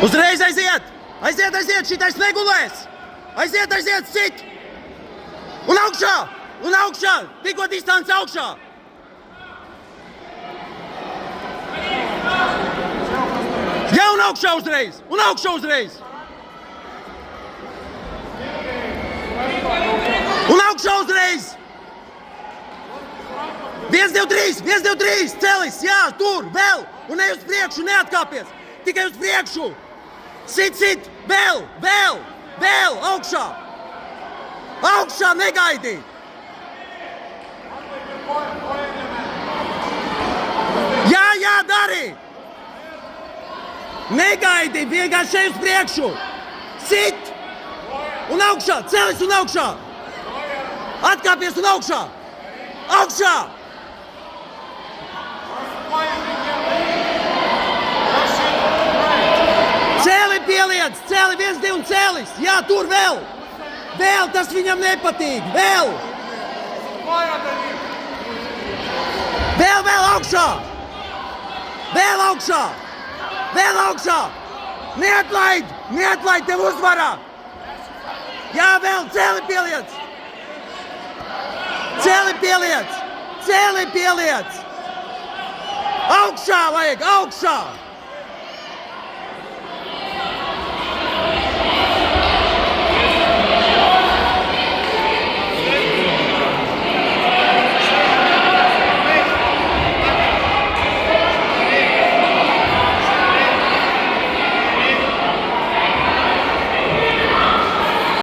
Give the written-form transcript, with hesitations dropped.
Uzreiz aiziet! Aiziet, aiziet! Šitais negulēs! Aiziet, aiziet! Sit! Un augšā! Un augšā! Tikko distance augšā! Jā, un augšā uzreiz! Un augšā uzreiz! Un augšā uzreiz! 1, 2, 3! 1, 2, 3! Celis! Jā, tur! Vēl! Un ne uz priekšu! Neatkāpies! Tikai uz priekšu! Sit, sit! Vēl! Vēl! Vēl! Augšā! Augšā! Negaidi! Jā, jā, dari! Negaidi! Vienkārši šeit uz priekšu! Sit! Un augšā! Celis un augšā! Atkāpies un augšā! Augšā! Celi pieliec! Celi! 1, 2 un celis! Jā, tur vēl! Vēl! Tas viņam nepatīk! Vēl! Vēl, vēl augšā! Vēl augšā! Vēl augšā! Neatlaid! Neatlaid! Tev uzvarā! Jā, vēl! Celi pieliec! Celi pieliec! Celi pieliec! Augšā vajag! Augšā!